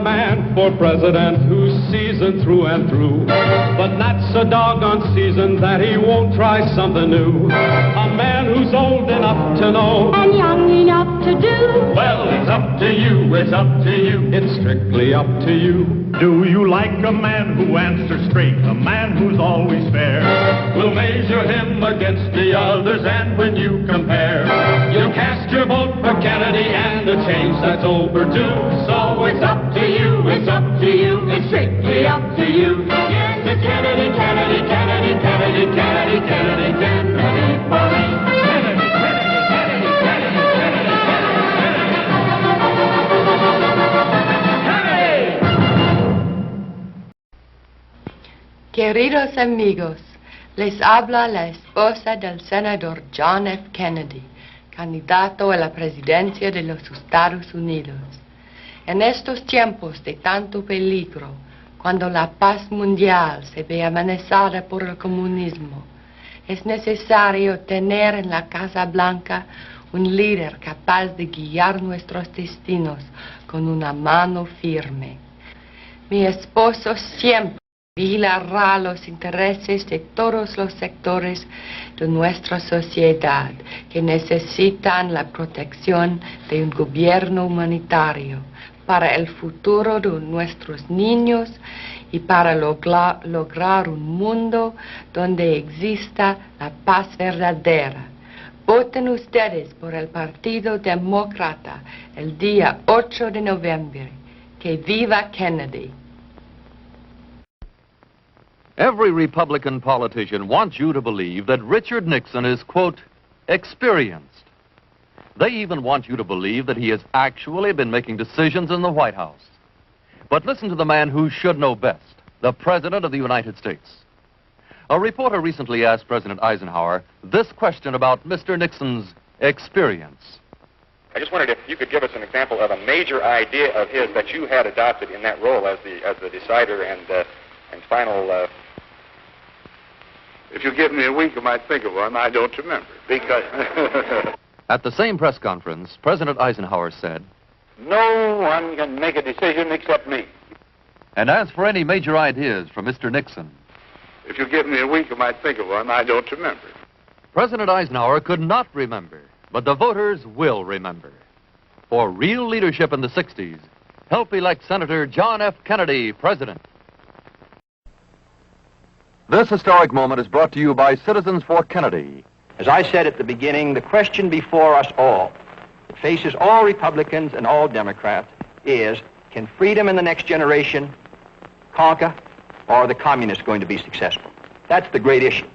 a man for president who's seasoned through and through, but not so doggone seasoned that he won't try something new. A man who's old enough to know and young enough to do. Well, it's up to you, it's up to you, it's strictly up to you. Do you like a man who answers straight, a man who's always fair? We'll measure him against the others, and when you compare, you'll cast your vote for Kennedy and the change that's overdue. So it's up to you, it's up to you, it's strictly up to you. Yes, it's Kennedy, Kennedy, Kennedy, Kennedy, Kennedy, Kennedy, Kennedy for me. Kennedy, Kennedy, Kennedy, Kennedy, Kennedy, Kennedy. Queridos amigos, les habla la esposa del senador John F. Kennedy, candidato a la presidencia de los Estados Unidos. En estos tiempos de tanto peligro, cuando la paz mundial se ve amenazada por el comunismo, es necesario tener en la Casa Blanca un líder capaz de guiar nuestros destinos con una mano firme. Mi esposo siempre vigilará los intereses de todos los sectores de nuestra sociedad que necesitan la protección de un gobierno humanitario para el futuro de nuestros niños y para lograr un mundo donde exista la paz verdadera. Voten ustedes por el Partido Demócrata el día 8 de noviembre. Que viva Kennedy. Every Republican politician wants you to believe that Richard Nixon is, quote, experienced. They even want you to believe that he has actually been making decisions in the White House. But listen to the man who should know best, the President of the United States. A reporter recently asked President Eisenhower this question about Mr. Nixon's experience. I just wondered if you could give us an example of a major idea of his that you had adopted in that role as the decider and final. If you give me a week, I might think of one. I don't remember because. At the same press conference, President Eisenhower said, "No one can make a decision except me." And as for any major ideas from Mr. Nixon, if you give me a week, I might think of one. I don't remember. President Eisenhower could not remember, but the voters will remember. For real leadership in the 60s, help elect Senator John F. Kennedy president. This historic moment is brought to you by Citizens for Kennedy. As I said at the beginning, the question before us all, that faces all Republicans and all Democrats, is, can freedom in the next generation conquer, or are the communists going to be successful? That's the great issue.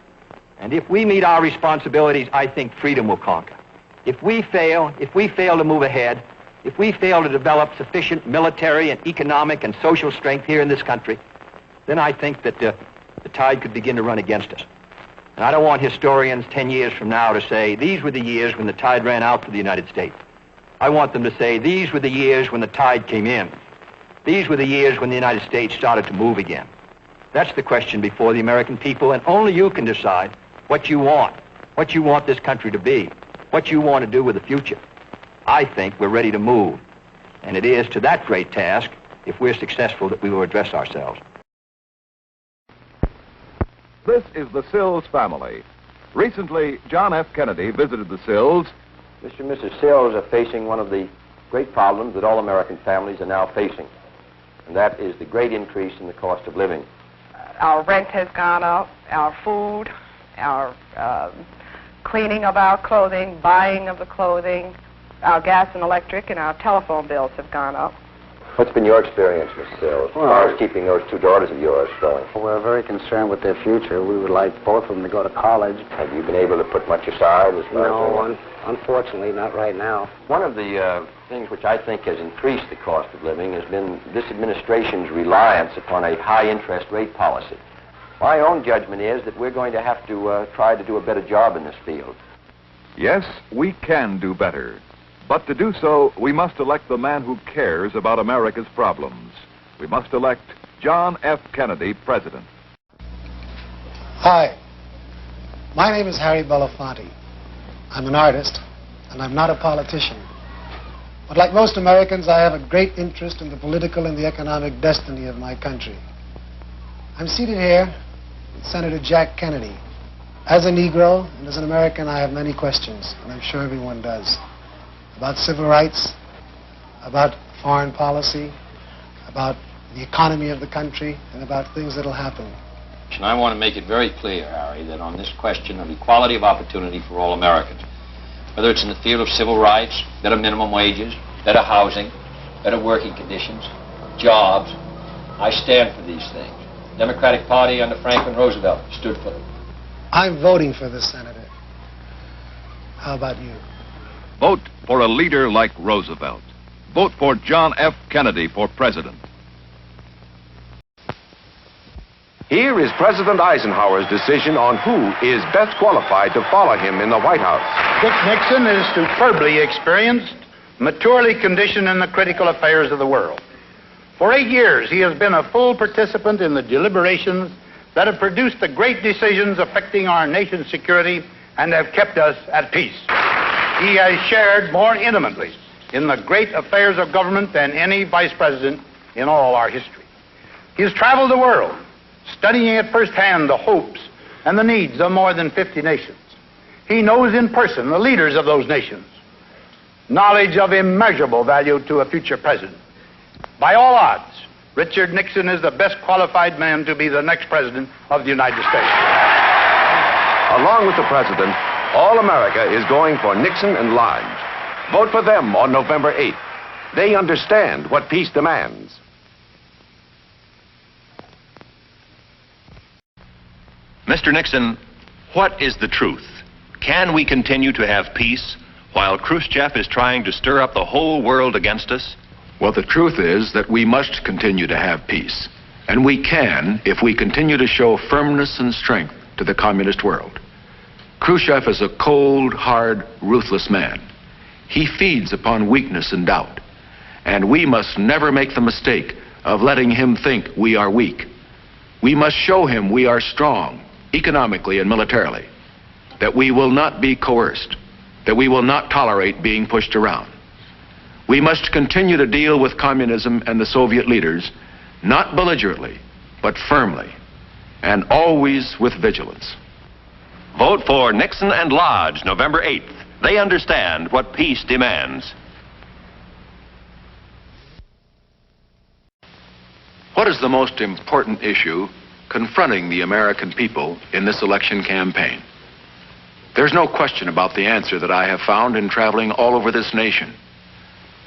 And if we meet our responsibilities, I think freedom will conquer. If we fail to move ahead, if we fail to develop sufficient military and economic and social strength here in this country, then I think that the tide could begin to run against us. And I don't want historians 10 years from now to say, these were the years when the tide ran out for the United States. I want them to say, these were the years when the tide came in. These were the years when the United States started to move again. That's the question before the American people, and only you can decide what you want this country to be, what you want to do with the future. I think we're ready to move, and it is to that great task, if we're successful, that we will address ourselves. This is the Sills family. Recently, John F. Kennedy visited the Sills. Mr. and Mrs. Sills are facing one of the great problems that all American families are now facing, and that is the great increase in the cost of living. Our rent has gone up, our food, our cleaning of our clothing, buying of the clothing, our gas and electric and our telephone bills have gone up. What's been your experience, Mrs. Sills, as far as keeping those two daughters of yours going? We're very concerned with their future. We would like both of them to go to college. Have you been able to put much aside? No, unfortunately, not right now. One of the things which I think has increased the cost of living has been this administration's reliance upon a high interest rate policy. My own judgment is that we're going to have to try to do a better job in this field. Yes, we can do better. But to do so, we must elect the man who cares about America's problems. We must elect John F. Kennedy president. Hi, my name is Harry Belafonte. I'm an artist, and I'm not a politician. But like most Americans, I have a great interest in the political and the economic destiny of my country. I'm seated here with Senator Jack Kennedy. As a Negro and as an American, I have many questions, and I'm sure everyone does, about civil rights, about foreign policy, about the economy of the country, and about things that'll happen. And I want to make it very clear, Harry, that on this question of equality of opportunity for all Americans, whether it's in the field of civil rights, better minimum wages, better housing, better working conditions, jobs, I stand for these things. The Democratic Party under Franklin Roosevelt stood for them. I'm voting for this, Senator. How about you? Vote for a leader like Roosevelt. Vote for John F. Kennedy for president. Here is President Eisenhower's decision on who is best qualified to follow him in the White House. Dick Nixon is superbly experienced, maturely conditioned in the critical affairs of the world. For 8 years, he has been a full participant in the deliberations that have produced the great decisions affecting our nation's security and have kept us at peace. He has shared more intimately in the great affairs of government than any vice president in all our history. He has traveled the world, studying at firsthand the hopes and the needs of more than 50 nations. He knows in person the leaders of those nations, knowledge of immeasurable value to a future president. By all odds, Richard Nixon is the best qualified man to be the next president of the United States. Along with the president, all America is going for Nixon and Lodge. Vote for them on November 8th. They understand what peace demands. Mr. Nixon, what is the truth? Can we continue to have peace while Khrushchev is trying to stir up the whole world against us? Well, the truth is that we must continue to have peace. And we can if we continue to show firmness and strength to the communist world. Khrushchev is a cold, hard, ruthless man. He feeds upon weakness and doubt. And we must never make the mistake of letting him think we are weak. We must show him we are strong, economically and militarily, that we will not be coerced, that we will not tolerate being pushed around. We must continue to deal with communism and the Soviet leaders, not belligerently, but firmly, and always with vigilance. Vote for Nixon and Lodge, November 8th. They understand what peace demands. What is the most important issue confronting the American people in this election campaign? There's no question about the answer that I have found in traveling all over this nation.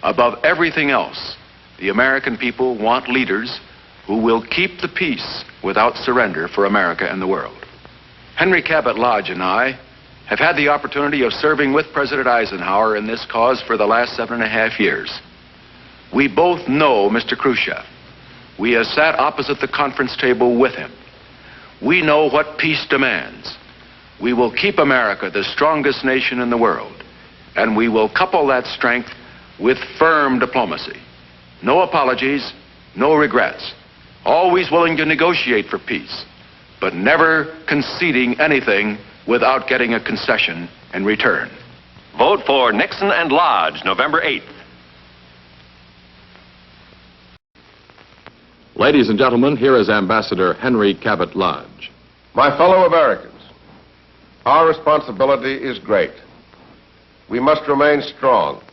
Above everything else, the American people want leaders who will keep the peace without surrender for America and the world. Henry Cabot Lodge and I have had the opportunity of serving with President Eisenhower in this cause for the last 7.5 years. We both know Mr. Khrushchev. We have sat opposite the conference table with him. We know what peace demands. We will keep America the strongest nation in the world, and we will couple that strength with firm diplomacy. No apologies, no regrets. Always willing to negotiate for peace, but never conceding anything without getting a concession in return. Vote for Nixon and Lodge, November 8th. Ladies and gentlemen, here is Ambassador Henry Cabot Lodge. My fellow Americans, our responsibility is great. We must remain strong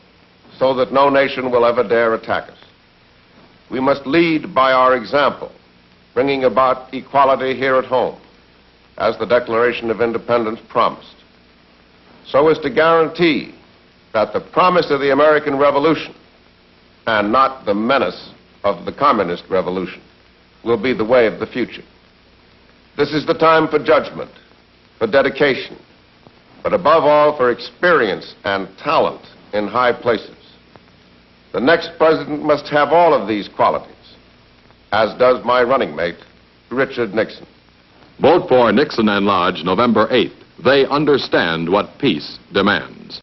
so that no nation will ever dare attack us. We must lead by our example, bringing about equality here at home, as the Declaration of Independence promised, so as to guarantee that the promise of the American Revolution, and not the menace of the Communist Revolution, will be the way of the future. This is the time for judgment, for dedication, but above all for experience and talent in high places. The next president must have all of these qualities, as does my running mate, Richard Nixon. Vote for Nixon and Lodge, November 8th. They understand what peace demands.